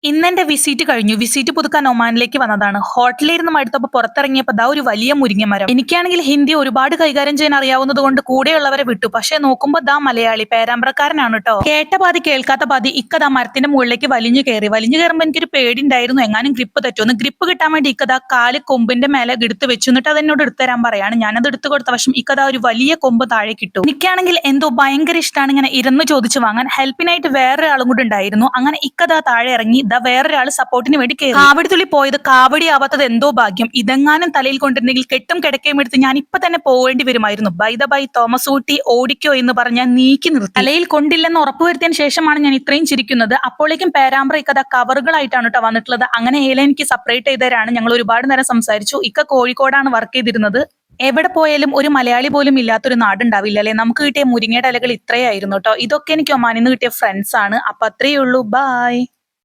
ഇന്നെന്റെ വിസിറ്റ് കഴിഞ്ഞു. വിസിറ്റ് പുതുക്കാൻ ഒമാനിലേക്ക് വന്നതാണ്. ഹോട്ടലിലിരുന്ന് മടുത്തപ്പോൾ പുറത്തിറങ്ങിയപ്പോൾ ദാ ഒരു വലിയ മുരിങ്ങ മരം. എനിക്കാണെങ്കിൽ ഹിന്ദി ഒരുപാട് കൈകാര്യം ചെയ്യാൻ അറിയാവുന്നത് കൊണ്ട് കൂടെയുള്ളവരെ വിട്ടു. പക്ഷെ നോക്കുമ്പോൾ ദാ മലയാളി പേരാമ്പ്രക്കാരനാണ് കേട്ടോ. കേട്ട പാതി കേൾക്കാത്ത പാതി ഇക്കതാ മരത്തിന്റെ മുകളിലേക്ക് വലിഞ്ഞു കയറി. വലിഞ്ഞു കയറുമ്പോൾ എനിക്കൊരു പേടി ഉണ്ടായിരുന്നു, എങ്ങാനും ഗ്രിപ്പ് തെറ്റുമെന്ന്. ഗ്രിപ്പ് കിട്ടാൻ വേണ്ടി ഇക്കതാ കാല് കൊമ്പിന്റെ മേലെ എടുത്ത് വെച്ചു. എന്നിട്ട് അതെന്നോട് എടുത്തുതരാൻ പറയാണ്. ഞാനത് എടുത്തു കൊടുത്ത വശം ഇക്കതാ ഒരു വലിയ കൊമ്പ് താഴെ കിട്ടും. എനിക്കാണെങ്കിൽ എന്തോ ഭയങ്കര ഇഷ്ടമാണ് ഇങ്ങനെ ഇരുന്ന് ചോദിച്ചു വാങ്ങാൻ. ഹെൽപ്പിനായിട്ട് വേറെ ആളും കൂടെ ഉണ്ടായിരുന്നു. അങ്ങനെ ഇക്കതാ താഴെ ഇറങ്ങി വേറൊരാൾ സപ്പോർട്ടിന് വേണ്ടി കയറി. കാവടി തുള്ളി പോയത് കാവടി ആവാത്തത് എന്തോ ഭാഗ്യം. ഇതെങ്ങാനും തലയിൽ കൊണ്ടിരുന്നെങ്കിൽ കെട്ടും കിടക്കയും എടുത്ത് ഞാൻ ഇപ്പൊ തന്നെ പോവേണ്ടി വരുമായിരുന്നു. By the by Thomas Ooty ഓടിക്കോ എന്ന് പറഞ്ഞ് ഞാൻ നീക്കി നിർത്തി. തലയിൽ കൊണ്ടില്ലെന്ന് ഉറപ്പുവരുത്തിയതിനു ശേഷമാണ് ഞാൻ ഇത്രയും ചിരിക്കുന്നത്. അപ്പോഴേക്കും പേരാമ്പ്ര ഇക്കഥ കവറുകളായിട്ടാണ് കേട്ടോ വന്നിട്ടുള്ളത്. അങ്ങനെ ഏല എനിക്ക് സെപ്പറേറ്റ് ചെയ്തവരാണ്. ഞങ്ങൾ ഒരുപാട് നേരം സംസാരിച്ചു. ഇക്ക കോഴിക്കോടാണ് വർക്ക് ചെയ്തിരുന്നത്. എവിടെ പോയാലും ഒരു മലയാളി പോലും ഇല്ലാത്തൊരു നാടുണ്ടാവില്ല അല്ലെ. നമുക്ക് കിട്ടിയ മുരിങ്ങയുടെ ഇലകൾ ഇത്രയായിരുന്നു കേട്ടോ. ഇതൊക്കെ എനിക്ക് ഒമാനിന്ന് കിട്ടിയ ഫ്രണ്ട്സ് ആണ്. അപ്പൊ അത്രയേ ഉള്ളൂ. ബൈ.